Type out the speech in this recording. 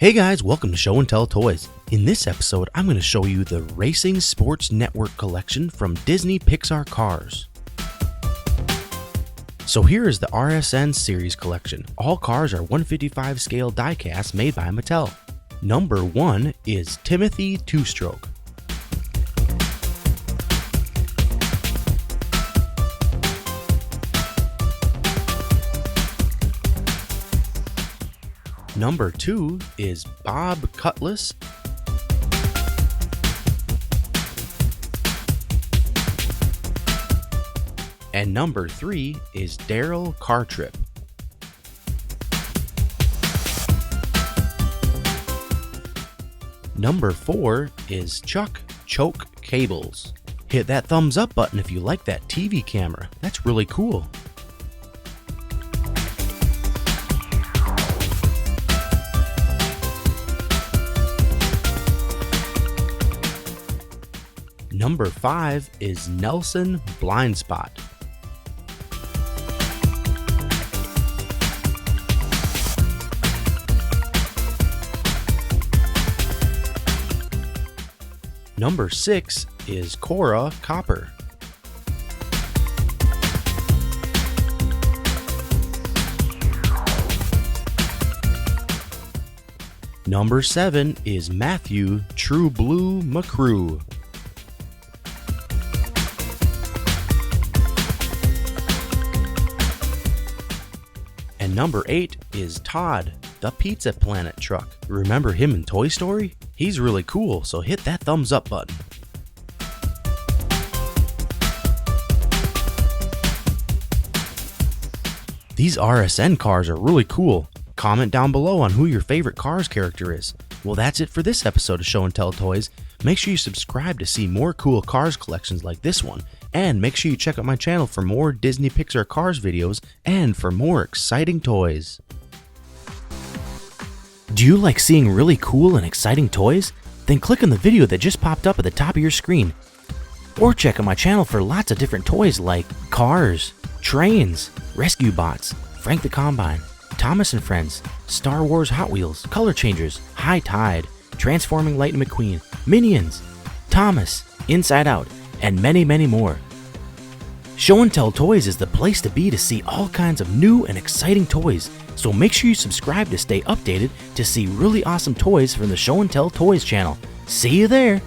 Hey guys, welcome to Show and Tell Toys. In this episode, I'm going to show you the Racing Sports Network collection from Disney Pixar Cars. So here is the RSN series collection. All cars are 155 scale diecast made by Mattel. Number 1 is Timothy Twostroke. Number 2 is Bob Cutlass. And number 3 is Darrell Cartrip. Number 4 is Chuck Choke Cables. Hit that thumbs up button if you like that TV camera. That's really cool. Number 5 is Nelson Blindspot. Number 6 is Cora Copper. Number 7 is Mathew True Blue Mccrew. And number 8 is Todd, the Pizza Planet truck. Remember him in Toy Story? He's really cool, so hit that thumbs up button. These RSN cars are really cool. Comment down below on who your favorite Cars character is. Well, that's it for this episode of Show and Tell Toys. Make sure you subscribe to see more cool Cars collections like this one. And make sure you check out my channel for more Disney Pixar Cars videos and for more exciting toys. Do you like seeing really cool and exciting toys? Then click on the video that just popped up at the top of your screen. Or check out my channel for lots of different toys like Cars, Trains, Rescue Bots, Frank the Combine, Thomas and Friends, Star Wars Hot Wheels, Color Changers, High Tide, Transforming Lightning Mcqeen, Minions, Thomas, Inside Out, and many, many more. Show and Tell Toys is the place to be to see all kinds of new and exciting toys, so make sure you subscribe to stay updated to see really awesome toys from the Show and Tell Toys channel. See you there!